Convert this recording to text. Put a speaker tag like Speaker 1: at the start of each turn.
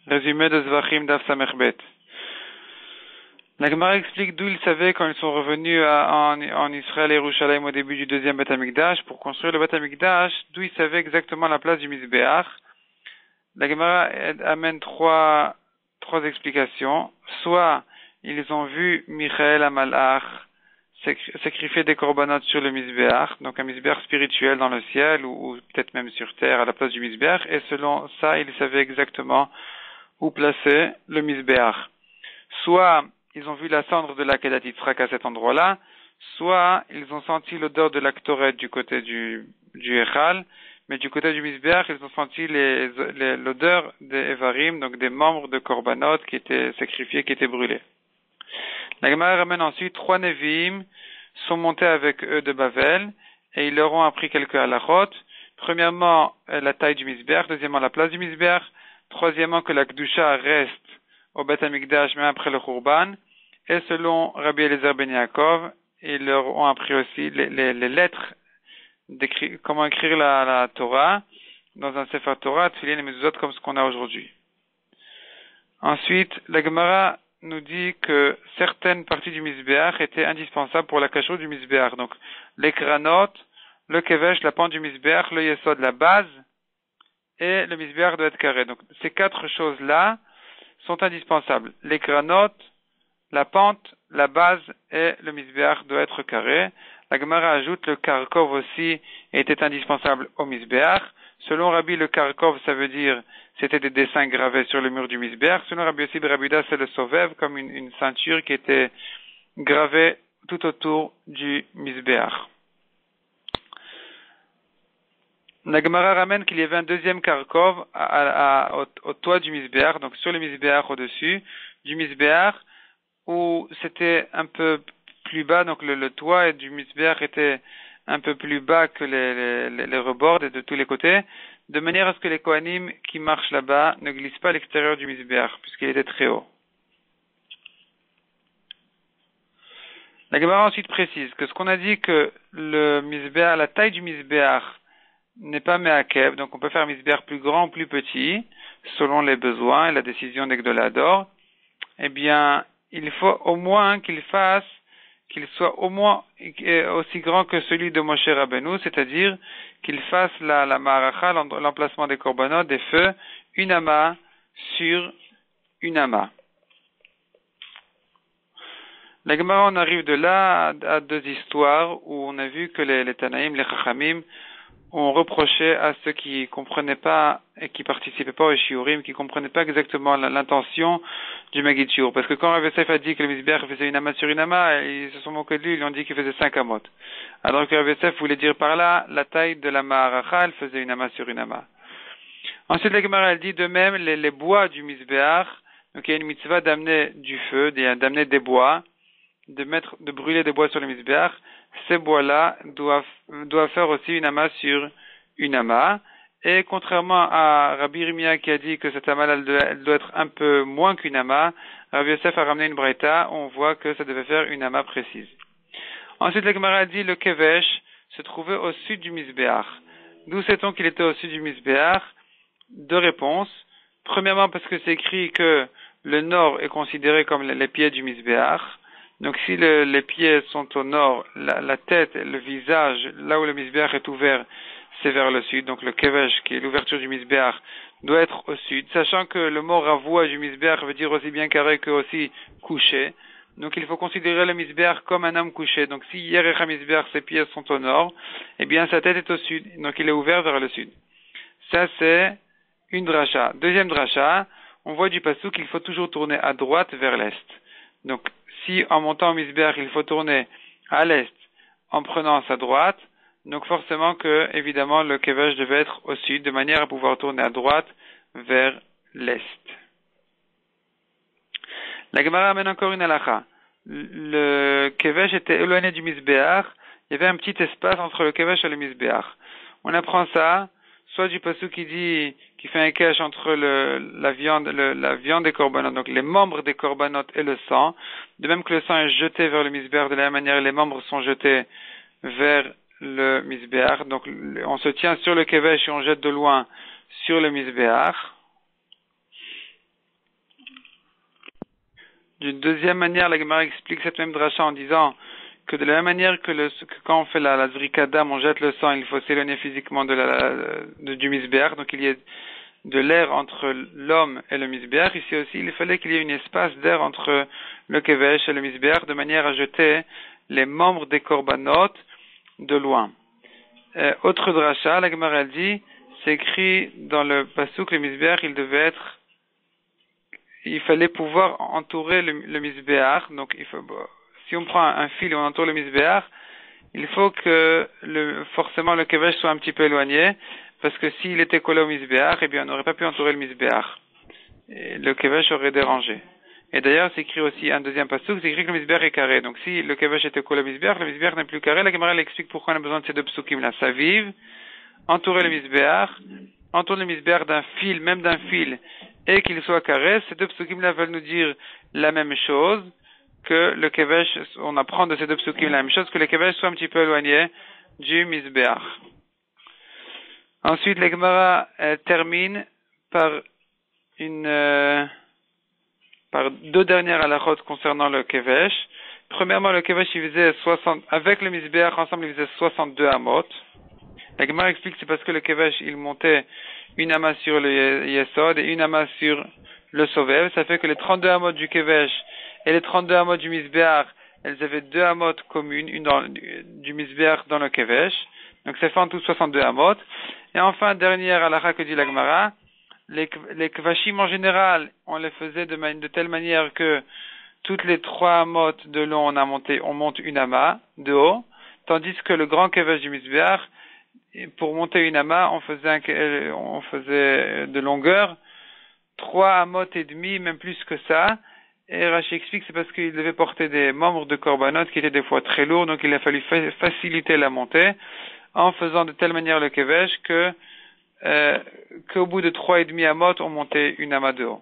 Speaker 1: Résumé de Zvachim Daf Samechbet. La Gemara explique d'où ils savaient quand ils sont revenus en Israël et Yerushalayim au début du deuxième Beth Amikdash pour construire le Beth Amikdash, d'où ils savaient exactement la place du Mizbeach. La Gemara amène trois explications. Soit ils ont vu Michael Amalach sacrifier des korbanot sur le Mizbeach, donc un Mizbeach spirituel dans le ciel ou peut-être même sur terre à la place du Mizbeach, et selon ça ils savaient exactement où placer le Mizbeach. Soit ils ont vu la cendre de la Kedat Yitzhak à cet endroit-là, soit ils ont senti l'odeur de l'actoret du côté du Echal, mais du côté du Mizbeach, ils ont senti l'odeur des Evarim, donc des membres de Korbanot qui étaient sacrifiés, qui étaient brûlés. La Gemara ramène ensuite 3 Nevi'im sont montés avec eux de Bavel, et ils leur ont appris quelques halachot. Premièrement, la taille du Mizbeach, deuxièmement, la place du Mizbeach, troisièmement, que la Kedusha reste au Beth Amikdash même après le Khurban, et selon Rabbi Eliezer ben Yaakov, ils leur ont appris aussi les lettres, comment écrire la Torah, dans un Sefer Torah, Tfilin et Mezuzot comme ce qu'on a aujourd'hui. Ensuite, la Gemara nous dit que certaines parties du Mizbeach étaient indispensables pour la kashrut du Mizbeach. Donc, les kranot, le kevesh, la pente du Mizbeach, le yesod, la base, et le Mizbeach doit être carré. Donc, ces 4 choses-là sont indispensables. Les kranot, la pente, la base et le Mizbeach doit être carré. La Gemara ajoute le karkov aussi était indispensable au Mizbeach. Selon Rabbi, le karkov, ça veut dire c'était des dessins gravés sur le mur du Mizbeach. Selon Rabbi aussi, Rabbi Uda, c'est le sovev, comme une ceinture qui était gravée tout autour du Mizbeach. La Gemara ramène qu'il y avait un deuxième karkov au toit du Mizbeach, donc sur le Mizbeach au-dessus du Mizbeach, où c'était un peu plus bas, donc le toit du Mizbeach était un peu plus bas que les rebords de tous les côtés, de manière à ce que les Kohanim qui marchent là-bas ne glissent pas à l'extérieur du Mizbeach, puisqu'il était très haut. La Gemara ensuite précise que ce qu'on a dit que le Mizbeach, la taille du Mizbeach n'est pas me'akev, donc on peut faire un Mizbeach plus grand ou plus petit, selon les besoins et la décision des Gdolador, eh bien, il faut au moins qu'il soit au moins aussi grand que celui de Moshe Rabbeinu, c'est-à-dire qu'il fasse la ma'aracha, l'emplacement des korbanot, des feux, une ama sur une ama. La Gemara, on arrive de là à 2 histoires où on a vu que les Tanaïm, les Chachamim, ont reproché à ceux qui comprenaient pas et qui participaient pas au shiurim, qui comprenaient pas exactement l'intention du Maggid Shiur. Parce que quand Rav Yosef a dit que le Mizbeach faisait une ama sur une ama, ils se sont moqués de lui, ils lui ont dit qu'il faisait 5 amot. Alors que Rav Yosef voulait dire par là, la taille de la ma'aracha, elle faisait une ama sur une ama. Ensuite, la Gemara, elle dit de même, les bois du Mizbeach, donc il y a une mitzvah d'amener du feu, d'amener des bois, de brûler des bois sur le Mizbeach. Ces bois-là doivent faire aussi une ama sur une ama. Et contrairement à Rabbi Rimia qui a dit que cette ama elle doit être un peu moins qu'une ama, Rabbi Yosef a ramené une braïta, on voit que ça devait faire une ama précise. Ensuite, la Gemara a dit le kevesh se trouvait au sud du Mizbeach. D'où sait-on qu'il était au sud du Mizbeach? 2 réponses. Premièrement, parce que c'est écrit que le nord est considéré comme les pieds du Mizbeach. Donc si les pieds sont au nord, la tête, le visage, là où le Mizbeach est ouvert, c'est vers le sud. Donc le kevesh, qui est l'ouverture du Mizbeach, doit être au sud. Sachant que le mot ravoua du Mizbeach veut dire aussi bien carré que aussi couché. Donc il faut considérer le Mizbeach comme un homme couché. Donc si Yerech HaMizbeach, ses pieds sont au nord, eh bien sa tête est au sud. Donc il est ouvert vers le sud. Ça c'est une dracha. Deuxième dracha, on voit du passouk qu'il faut toujours tourner à droite vers l'est. Donc si en montant au Mizbeach, il faut tourner à l'est en prenant sa droite, donc forcément que, évidemment, le kevesh devait être au sud, de manière à pouvoir tourner à droite vers l'est. La Gemara amène encore une halakha. Le kevesh était éloigné du Mizbeach, il y avait un petit espace entre le kevesh et le Mizbeach. On apprend ça, soit du pasuk qui fait un cache entre la viande des korbanot, donc les membres des korbanot et le sang, de même que le sang est jeté vers le Mizbeach, de la même manière les membres sont jetés vers le Mizbeach, donc on se tient sur le kevesh et on jette de loin sur le Mizbeach. D'une deuxième manière, la Gemara explique cette même dracha en disant que de la même manière que quand on fait la zrika d'âme, on jette le sang, il faut s'éloigner physiquement du misbéach, donc il y a de l'air entre l'homme et le misbéach. Ici aussi, il fallait qu'il y ait un espace d'air entre le kevesh et le misbéach, de manière à jeter les membres des korbanot de loin. Autre dracha, la Gemara elle dit, c'est écrit dans le pasuk, le misbéach, il fallait pouvoir entourer le misbéach, donc si on prend un fil et on entoure le misbéach, il faut que forcément le kevesh soit un petit peu éloigné, parce que s'il était collé au misbéach, eh bien on n'aurait pas pu entourer le misbéach. Et le kevesh aurait dérangé. Et d'ailleurs, c'est écrit aussi un deuxième pasuk, c'est écrit que le misbéach est carré. Donc si le kevesh était collé au misbéach, le misbéach n'est plus carré. La Gemara elle explique pourquoi on a besoin de ces deux psukim là. Ça vive, entourer le misbéach, entourer le misbéach d'un fil, même d'un fil, et qu'il soit carré. Ces deux psukim là veulent nous dire la même chose, que le kevesh, on apprend de ces deux psukim la même chose, que le kevesh soit un petit peu éloigné du misbéach. Ensuite, la Gemara termine par par deux dernières halachot concernant le kevesh. Premièrement, le kevesh, il faisait avec le misbéach ensemble, il faisait 62 amot. La Gemara explique que c'est parce que le kevesh, il montait une ama sur le yesod et une ama sur le sovev. Ça fait que les 32 amot du kevesh et les 32 amot du misbéach, elles avaient deux amot communes, une du misbéach dans le kevesh. Donc ça fait en tout 62 amot. Et enfin, dernière halakha que dit la Gemara, les kvashim en général, on les faisait de telle manière que toutes les 3 amot de long, on monte une ama de haut, tandis que le grand kevesh du misbéach, pour monter une ama, on faisait de longueur 3 amot et demi, même plus que ça. Et Rashi explique c'est parce qu'il devait porter des membres de korbanot qui étaient des fois très lourds, donc il a fallu faciliter la montée en faisant de telle manière le kevesh qu'au bout de 3,5 amot, on montait une ama de haut.